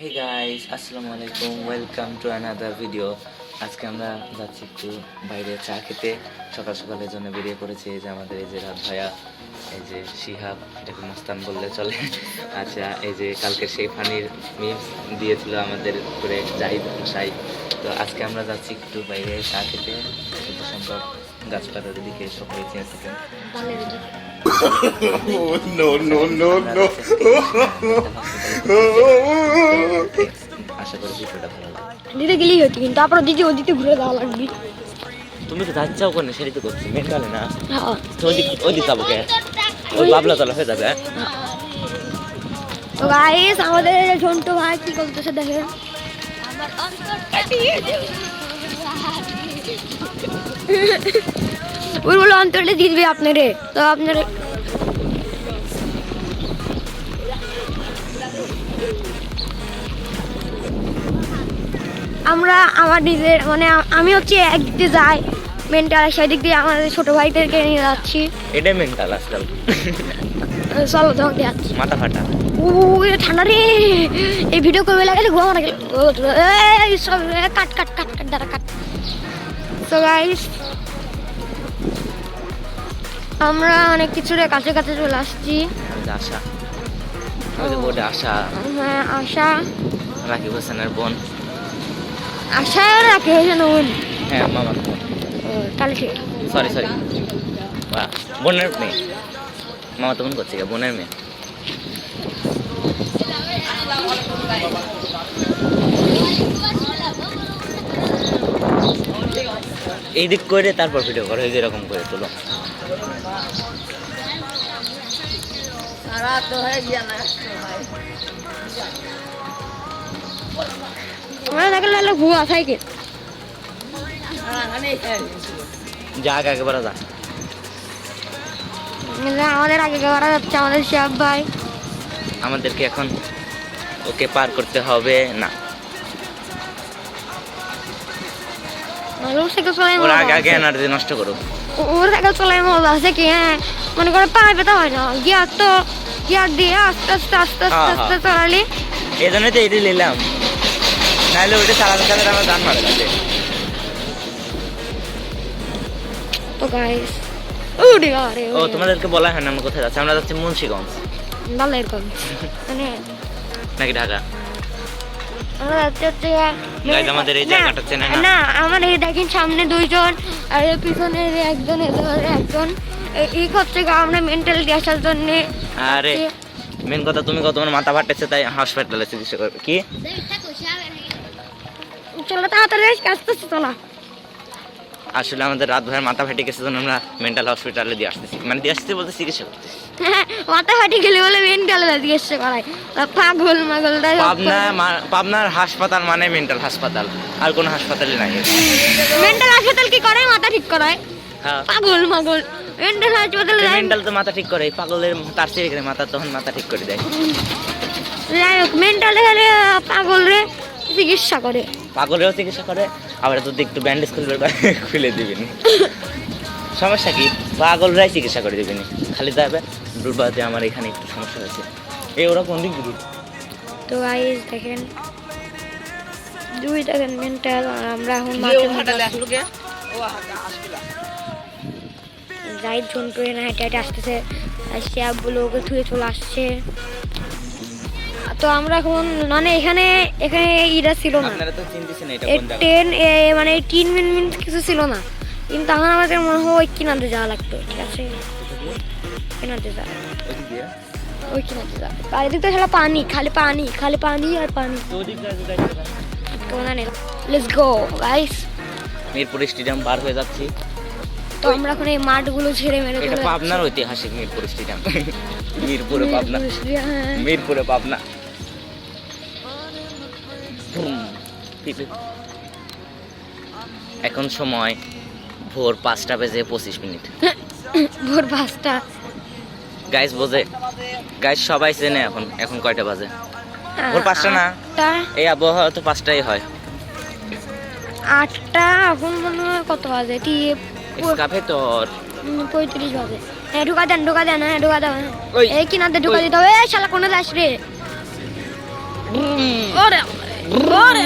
Hey guys, আসসালামু আলাইকুম, welcome to another video. আজকে আমরা যাচ্ছি একটু বাইরে চা খেতে। সকাল সকালের জন্য বেরিয়ে পড়েছে। এই যে আমাদের এই যে রাত ভাইয়া, এই যে শিহাব, এটাকে মস্তান বললে চলে। আচ্ছা, এই যে কালকে সেই ফানির মিমস দিয়েছিল আমাদের করে জাহিদ মশাই। তো আজকে আমরা যাচ্ছি একটু বাইরে চা খেতে। যত সম্ভব গাছপাতার দিকে সবাই চেয়ে থাকেন। আশা করি ভিডিওটা ভালো লাগবে। দিতে গেলেই হতো, কিন্তু তারপর দিদি ওদিকে ঘুরে যাওয়া লাগবে। তুমি তো যাচ্ছাও কোনে, সেটাই তো করছি মেন্টালে না। হ্যাঁ। তো ওই দিক যাবো কে, ওই বাবলা তলা হয়ে যাবে। তো গাইস, আমাদের ঝন্টু ভাই কি করতেছে দেখেন। ওই বলে অন্তরটা দিয়ে দিবে আপনারে। তো আপনার আমরা আমার নিজের মানে আমি হচ্ছে একদিক দিয়ে যাই মেন্টাল, সেদিক দিয়ে আমাদের ছোট ভাইদেরকে নিয়ে যাচ্ছি। এটাই মেন্টাল আজকাল, চলো তোমাকে যাচ্ছি। মাথা ফাটা। ও ঠান্ডা রে, এই ভিডিও করবে লাগালে ঘুমা মারা গেল। সব কাট কাট কাট কাট দাঁড়া কাট। সো গাইস, আমরা অনেক কিছুর কাছে কাছে চলে আসছি। আশা, ওই যে বোর্ডে আশা, হ্যাঁ আশা, রাকিব হোসেনের বোন। আশা রাখে হয়েছে না বোন? হ্যাঁ, মামার বোন। তাহলে ঠিক। সরি, বোনের মেয়ে। মামা তো বোন করছে, বোনের মেয়ে। এই দিক করে তারপর ভিডিও করো, এই যেরকম করে তোলো। আমরা দেখলে ভুয়া সাইকেল যাক একেবারে যা। আমাদের আগে করা যাচ্ছে আমাদের শিহাব ভাই। আমাদেরকে এখন ওকে পার করতে হবে না, ওর সাইকেল চলাই ওর আগে আগে এনার্জি নষ্ট করো। ওর সাইকেল চলাই মজা আছে কি? হ্যাঁ, মনে করে পায়ে পেতে হয় না, গিয়ার তো গিয়ার দিয়ে আস্তে আস্তে আস্তে আস্তে আস্তে চালালি। এই জন্যই তো এটি নিলাম, নাহলে ওইটা চালাতে চালাতে আমার গান মারা যাবে। তো গাইস, ও তোমাদেরকে বলা হয় না আমরা কোথায় যাচ্ছি। আমরা যাচ্ছি মুন্সিগঞ্জ, ভালো এরকম মানে নাকি ঢাকা। আমরা যাচ্ছি হচ্ছে Guys, আমাদের এই জায়গাটা চেনে না? না, আমার এই দেখেন সামনে দুইজন আর এর পিছনে একজন, এদের একজন। এই হচ্ছে আমরা মেন্টালিটি আসার জন্য। আরে মেন কথা, তুমি কত তোমার মাথা ফাটেছে তাই হসপিটালে চিকিৎসা করবে কি? চলো তাড়াতাড়ি আস্তে আস্তে চলা। আসলে আমাদের রাত ভাইয়ের মাথা ফাটে গেছে, জন্য আমরা মেন্টাল হসপিটালে দিয়ে আসতেছি, মানে দিয়ে আসতে বলতে চিকিৎসা করতেছি। মাথা ফাটি গেলে বলে মেন্টাল চিকিৎসা করায়, পাগল মাগলটা। পাবনার হাসপাতাল মানে মেন্টাল হাসপাতাল, আর কোনো হাসপাতালে নাই। মেন্টাল হাসপাতাল কি করে? মাথা ঠিক করায়। হ্যাঁ, পাগল মাগল মেন্টাল হাসপাতালে যায়। মেন্টাল তো মাথা ঠিক করে, পাগলের তার চেয়ে এখানে মাথা, তখন মাথা ঠিক করে দেয়। যাই হোক, মেন্টালে গেলে পাগল রে চিকিৎসা করে। পাগলেরও চিকিৎসা করে, আবার যদি একটু ব্যান্ডেজ খুলে দিবেন। সমস্যা কি? পাগলরাই চিকিৎসা করে দিবেন, খালি যাবে দুর্বাদে আমার এখানে একটু সমস্যা হয়েছে। এই ওরা কোন দিক দিবি? তো গাইস দেখেন, দুই দেখেন মেন্টাল, আর আমরা এখন যাই ঝন্টু না হেঁটে হেঁটে আসতেছে, আর শিয়াবগুলো ওকে থুয়ে চলে আসছে। তো আমরা এখন মানে এখানে এখানে ইরা ছিল না, আপনারা তো চিনতেছেন এটা কোন জায়গা। ট্রেন মানে 3 মিনিট কিছু ছিল না, কিন্তু এখন আমাদের মনে হয় ওই কিনারে যাওয়া লাগতো। ঠিক আছে, কিনারে যাওয়া, ওই কিনারে যাওয়া। আর এদিক তো খেলা পানি, খালি পানি, খালি পানি আর পানি। Let's go guys. Mirpur stadium পার হয়ে যাচ্ছি। তো আমরা এখন এই মাঠগুলো ছেড়ে মেরে এটা পাবনার ঐতিহাসিক মিরপুর স্টেডিয়াম। মিরপুরে পাবনা, হ্যাঁ। মিরপুরে পাবনা। এখন সময় ভোর 5:25। ভোর 5টা। গাইস বোঝে, গাইস সবাই চেনে। এখন কয়টা বাজে? ভোর 5টা না, এই আবহাওয়া তো 5টাই হয়। 8টা এখন মনে হয় কত বাজে? কাফে তোর 35 বাজে। হ্যাঁ ঢুকা দেন, হ্যাঁ ঢুকা দেন। ওই এই কিনাতে ঢুকা দিতে হবে। এই শালা কোনে যাস রে? ও ওরে ওরে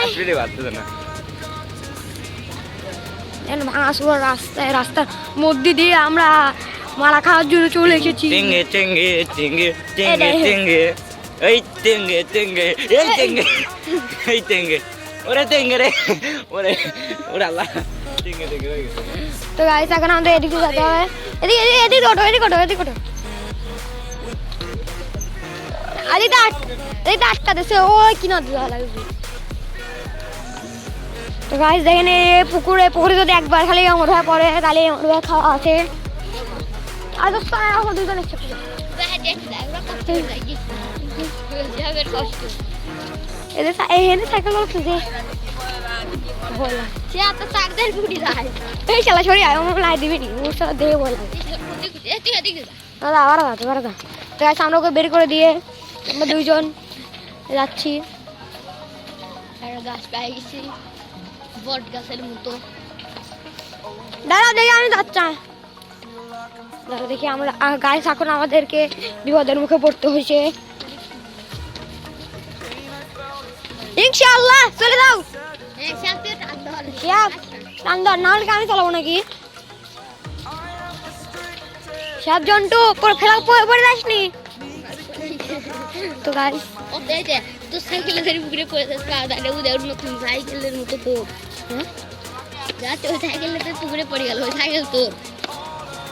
স্পিডে বাড়তেছে না ভাঙাচোরা রাস্তায় রাস্তার মধ্যে দিয়ে আমরা মারা খাওয়ার জন্য চলে এসেছি টেঙ্গে টেঙ্গে টেঙ্গে টেঙ্গে টেঙ্গে এই টেঙ্গে টেঙ্গে এই টেঙ্গে এই টেঙ্গে ওরে টেঙ্গে রে ওরে ওরে আল্লাহ টেঙ্গে টেঙ্গে হয়ে গেছে তো গাইস এখন আমাদের এদিকে যেতে হবে এদিকে এদিকে ওঠো এদিকে ওঠো এদিকে ওঠো এদিকে আটটা দেশে ওই কিনা দেওয়া লাগবে তো গাইস দেখেন পুকুরে যদি একবার খালি আমার ভাই পরে তাহলে আমার ভাই খাওয়া আছে আর দোস্ত এখন দুজন একসাথে এখানে সাইকেল করতেছে এই শালা সরি আমার লাই দিবি নি ওর সাথে দেখে বলা দাদা আবার দাদা তো গাইস আমরা ওকে বের করে দিয়ে আমরা দুইজন যাচ্ছি গাছ পেয়ে গেছি বট গাছের মতো দাঁড়া দেখি আমি যাচ্ছি দাঁড়া দেখি আমরা গাছ এখন আমাদেরকে বিপদের মুখে পড়তে হয়েছে ইনশাআল্লাহ চলে যাও টান ধর না হলে আমি চালাবো নাকি সব জন্টু ফেলা পড়ে যাসনি তো গাইস তো সাইকেলের ধরে পুকুরে পড়ে যাচ্ছে দাঁড়িয়ে উদয় নতুন সাইকেলের মতো তোর হ্যাঁ যাতে ওই সাইকেলের পুকুরে পড়ে গেল ওই সাইকেল তোর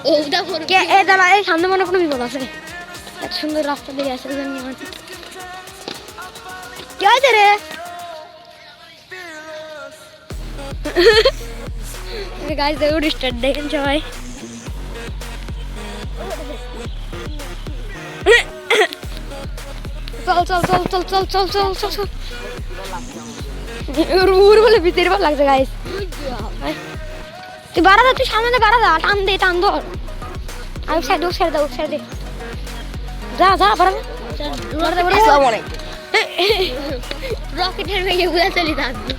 ও উদা পড়ে কে এ দাঁড়া এই সামনে মনে কোনো বিপদ আছে এত সুন্দর রাস্তা দিয়ে আসে কি হয়েছে রে গাইস দেখো স্টার্ট দেখেন সবাই চল চল চল চল চল চল চল চল চল রুর বলে ভিতরে ভালো লাগছে গাইস তুই বাড়া দা তুই সামনে বাড়া দা টান ধর আর সাইড দে যা বাড়া আসসালামু আলাইকুম রকেটের ভেঙে উড়ে চলে যাচ্ছে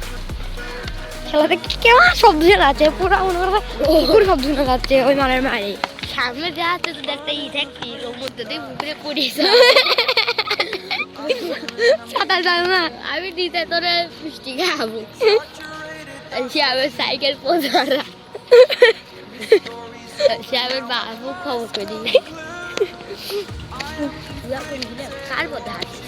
খেলাতে কেমন শব্দ শোনাচ্ছে পুরো মনে করে পুরো শব্দ শোনাচ্ছে ওই মানের মারে সামনে যা আছে তো দেখতে দেখছি ওর মধ্যে দিয়ে পুকুরে পড়েছে সাঁতার জানো না আমি দিতে তোরে মিষ্টি খাবো সে আমার সাইকেল পোধারা সে আমার বাবু খবর করি কার কথা আছে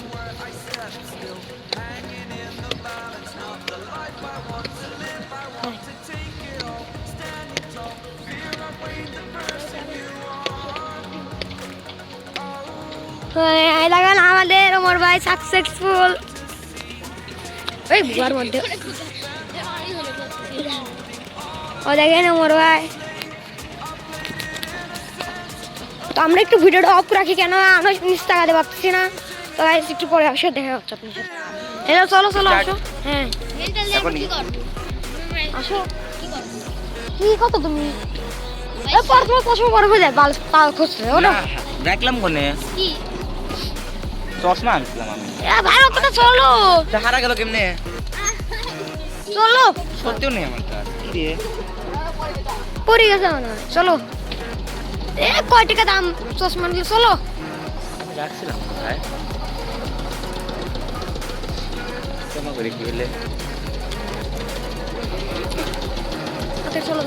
লাগান আমাদের ওমর ভাই সাকসেসফুল ওই বুয়ার মধ্যে ও দেখেন ওমর ভাই তো আমরা একটু ভিডিওটা অফ রাখি কেন আমরা নিচ তাকাতে পারছি না তো গাইস একটু পরে আসো দেখা হচ্ছে আপনার সাথে এলো চলো আসো হ্যাঁ আসো কি কত তুমি এ পড়াশোনা চশমা পরে হয়ে যায় বাল পা খুঁজছে ওটা দেখলাম কোনে কি চশমা আনছিলাম আমি এ ভালো কথা চলো হারা গেল কেমনে চলো সত্যিও নেই আমার কাছে কি রে পড়ে গেছে না চলো এ কয় টাকা দাম চশমা নিলে চলো রাখছিলাম কোথায় কেমন করে কি হলে চলো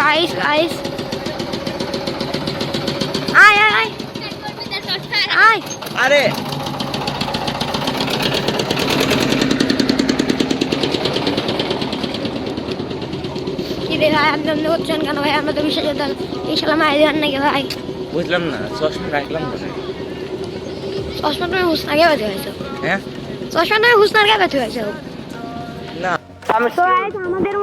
আইস আয় আরে কি রে ভাই আপনি হচ্ছেন কেন ভাই আমরা তো বিশেষ এই সালা মায়ের জান নাকি ভাই বুঝলাম না চশমা রাখলাম না চশমা তুমি হুসনার কে বেঁধে হয়েছো হ্যাঁ চশমা তুমি হুসনার কে বেঁধে হয়েছো না আমি তো আমাদের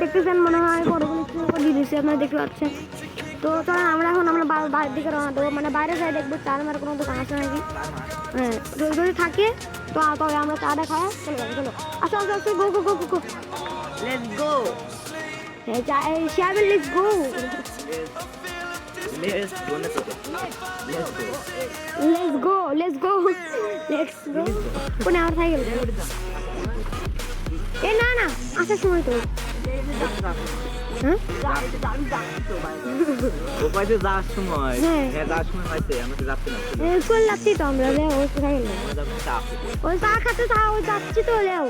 দেখতেছেন মনে হয় পরবর্তী দিয়ে দিচ্ছি আপনারা দেখতে পাচ্ছেন তো চলেন আমরা বাইরের দিকে রওনা দেবো মানে বাইরে যাই দেখবো চার আমার কোনো দোকান আছে নাকি হ্যাঁ যদি থাকে তো তবে আমরা চাটা খাই চলে যাবো চলো আচ্ছা go let's go শিয়াবেল let's go কোনে আর সাইকেল এ না আসার সময় তো হ্যাঁ ও পাইছে যাওয়ার সময় হ্যাঁ। হ্যাঁ যাওয়ার সময় পাইছে আমরা তো যাচ্ছি না স্কুল যাচ্ছি তো আমরা লেও ওই কোথায় গেল আমরা যাবো চা খেতে। ওই চা খাতে চা ওই যাচ্ছি তো লেও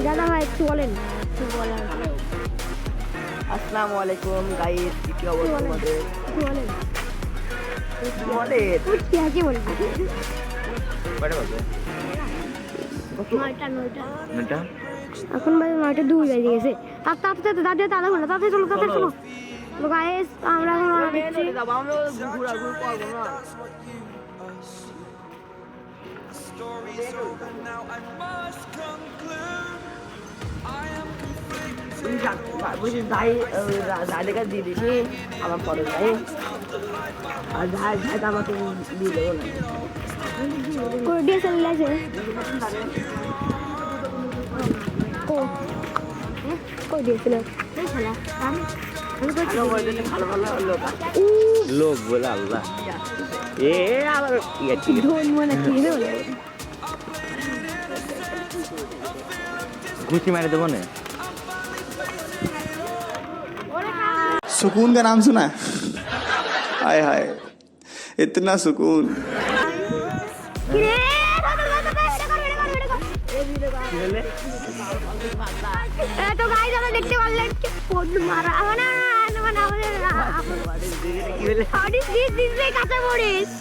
দাদা ভাই একটু বলেন একটু বলেন আসসালামু আলাইকুম গাইস, কি অবস্থা তোমাদের? একটু বলেন বলে কি আগে বলবি কয়টা বাজে? নয়টা এখন বাজে 9:02 বেজে গেছে তাড়াতাড়ি দাঁড়িয়ে আধা ঘন্টা তাড়াতাড়ি চলো তো গাইস আমরা এখন রওনা দিচ্ছি আমার পরে যাই আর যাই যাই আমাকে দিয়ে দেবো না করে দিয়ে চলে আছে কই দিয়েছিল ভালো ভালো লোক লোক বলে আল্লাহ এ আবার ধন মনে কি হলো ঘুষি মারে দেবো না सुकून का नाम सुना है? हाय हाय इतना सुकून তো গাইস আমরা দেখতে পারলেন কি ফোন মারা মানে মানে আমাদের হাডিস দিস কাঁচা মরিচ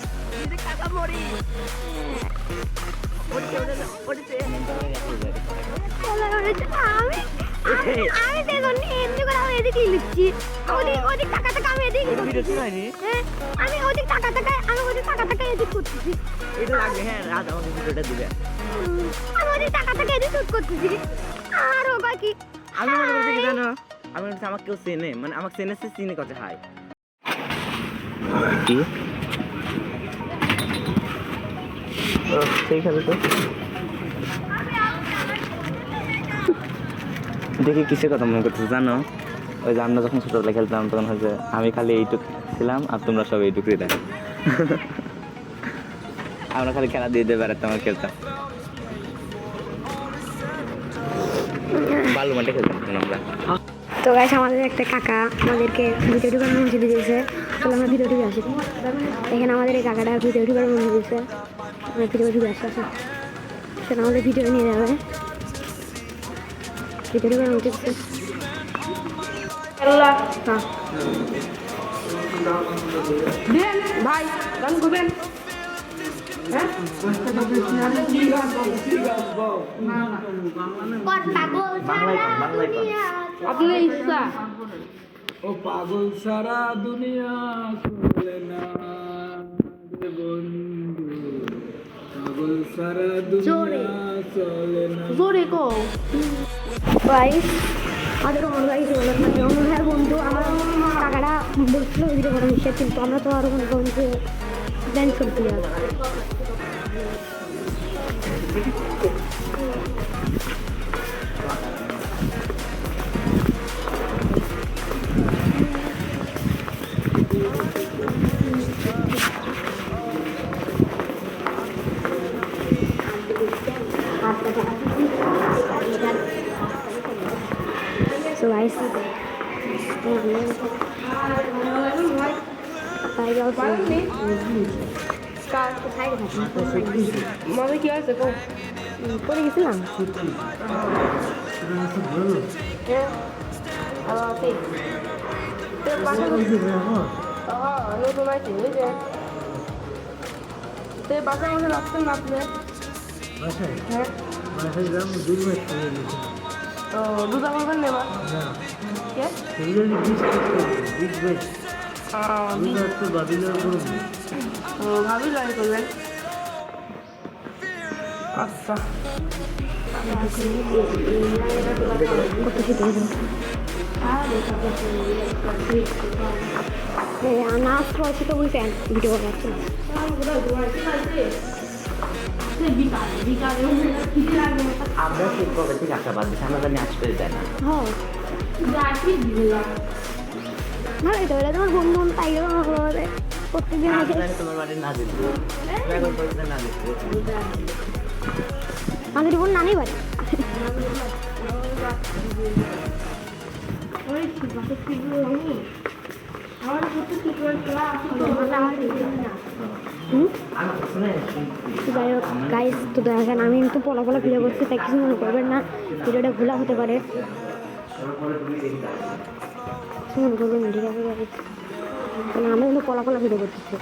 আমি দেখুন এমনি করে আমি এদিকে লিখছি ওদিক টাকা আমি এদিকে আমি ওদিক টাকা এদিক করতেছি এটা লাগবে। হ্যাঁ রাত আমাকে ভিডিওটা দিবে। আমি ওদিক টাকা এদিক শুট করতেছি আর ও বাকি আমি মনে করছি কি জানো, আমি মনে করছি আমাকে কেউ চেনে, মানে আমাকে চেনে সে চিনে কথা হাই কি সেইখানে তো দেখি কিসের কথা মনে করতেছো জানো, ওই যে আমরা যখন ছোটবেলা খেলতাম তখন হচ্ছে আমি খালি এইটুক ছিলাম আর তোমরা সব এইটুকুই দেখো। আমরা খালি খেলা দিয়ে দিয়ে বেড়াতাম আর খেলতাম, বালু মাঠে খেলতাম তখন আমরা। তো গাইস আমাদের একটা কাকা আমাদেরকে ভিডিও ঢুকার অনুমতি দিয়েছে, তাহলে আমরা ভিডিও ঢুকে আসি। এখানে আমাদের এই কাকাটা ভিডিও ঢুকার অনুমতি দিয়েছে, আমরা ভিডিও ঢুকে আসতে আসি, সেটা আমাদের ভিডিও নিয়ে যাবে, ভিডিও ঢুকার অনুমতি দিচ্ছে। দেন ভাই গান করবেন আপনার ইচ্ছা ও পাগল সারা দুনিয়া চলে না রে বন্ধু, পাগল সারা দুনিয়া চলে না। জোরে কো গাইস আমাদের অমর গাইস বলে থাকে অমর ভাইয়ের বন্ধু আমার কাকাটা বলছিল ভিডিও করার বিষয়ে, কিন্তু আমরা তো আরো মনে করেন যে ড্যান্স করতে যাবো। So guys, মানে কি আছে কো করে গেছিলাম নতুন আছে ওই যে তে বাসার মধ্যে রাখতেন না আপনি হ্যাঁ ও দুধ করবেন নেবা কে ও ভাবি লয় করবেন আচ্ছা নাচ করছি তো বুঝছেন ভিডিও করছি আমরা ঠিক কবে থেকে আশাবাদ দিচ্ছি, আমরা জানি আজ পেরে যায় না। হ্যাঁ ভালোই তো এটা তোমার বন্ধু তাই প্রত্যেকদিন আমি জানি তোমার বাড়ির না দিত, এখন পর্যন্ত না দিত। আমাদের বোন নানি বাড়ি যাই হোক গাইস, তো দেখেন আমি কিন্তু পলা ভিডিও করছি, তাই কিছু মনে করবেন না, ভিডিওটা ভুলা হতে পারে, কিছু মনে করবেন না, ঠিক আছে guys? কারণ আমি কিন্তু পলা ভিডিও করতেছি।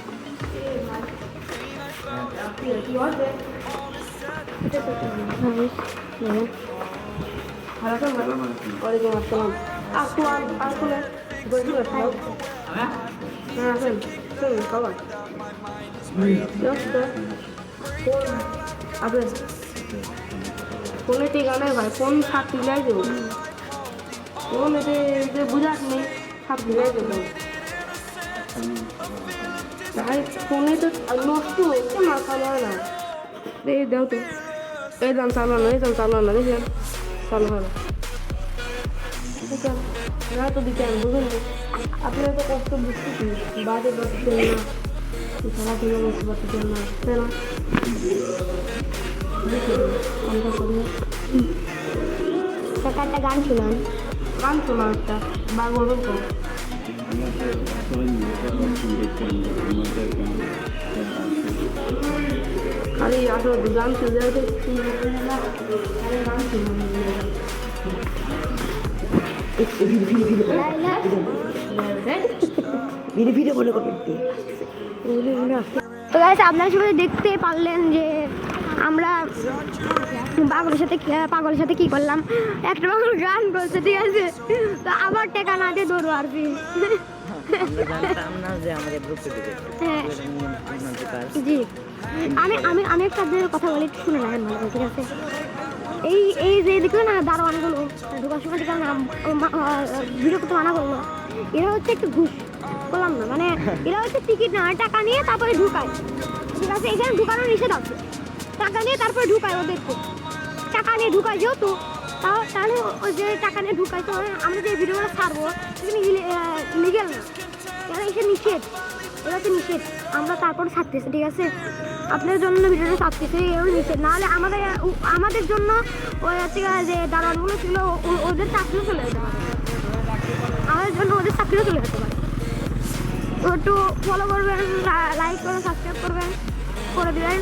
ফোনে টিকা নেই ভাই, ফোন সাত মিলাই দেবো, ফোন এতে যে বুঝাস নেই সাত মিলাই দেবো ভাই, ফোনে তো নষ্ট হচ্ছে, মাথা নয় না। এই দাও তো, এই দাম চালানো, এই দাম চালানো, দেখেন চালু হয় না তো দিতে আমি বুঝুন, আপনার তো কষ্ট বুঝতেছি, বাদে পাচ্ছেন না, খেলাধুলা বসতে পারতেছেন না, তাই না? একটা গান শুনান, গান শোনা একটা বা বলবেন তো, খালি আসো গান শুনে গান ভিডিও মনে করবেন। তো গাইস, আপনারা সবাই দেখতে পারলেন যে আমরা পাগলের সাথে কি করলাম, একটা পাগল গান করছে, ঠিক আছে? তো আবার টেকা না দিয়ে দৌড়ো আর কি। জি, আমি একটা আপনাদের কথা বলি, একটু শুনে নেন ভালো, ঠিক আছে? এই যে দেখলেন না দারোয়ানগুলো ঢোকার সময় থেকে ভিডিও করতে মানা করলো, এরা হচ্ছে একটু ঘুষ করলাম না, মানে এরা হচ্ছে টিকিট না, টাকা নিয়ে তারপরে ঢুকায়, ঠিক আছে? এখানে ঢুকানো নিষেধ আছে, টাকা নিয়ে তারপরে ঢুকায় ওদেরকে, টাকা নিয়ে ঢুকায় যেহেতু, তাহলে ওই যে টাকা নিয়ে ঢুকায়, তো আমরা যে ভিডিওগুলো ছাড়বো সেখানে লিগেল না, এরা এসে নিষেধ, এরা হচ্ছে নিষেধ, আমরা তারপরে ছাড়তেছি, ঠিক আছে? আপনাদের জন্য ভিডিওটা ছাড়তেছি, এও নিষেধ, নাহলে আমাদের জন্য ওই হচ্ছে যে দারোয়ানগুলো ছিল ওদের চাকরিও চলে যেতে পারে, আমাদের জন্য ওদের চাকরিও চলে যেতে পারে। তো একটু ফলো করবেন, লাইক করবেন, সাবস্ক্রাইব করবেন, করে দেবেন,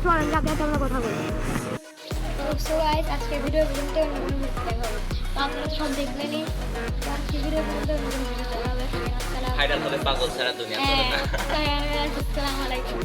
চলেন যাতে আমরা কথা বলি। সো গাইস, আজকে ভিডিও পর্যন্ত আপনারা সব দেখলেনই, আজকে ভিডিও পর্যন্ত ভাইরাল হবে পাগল সারা দুনিয়া। আসসালামু আলাইকুম।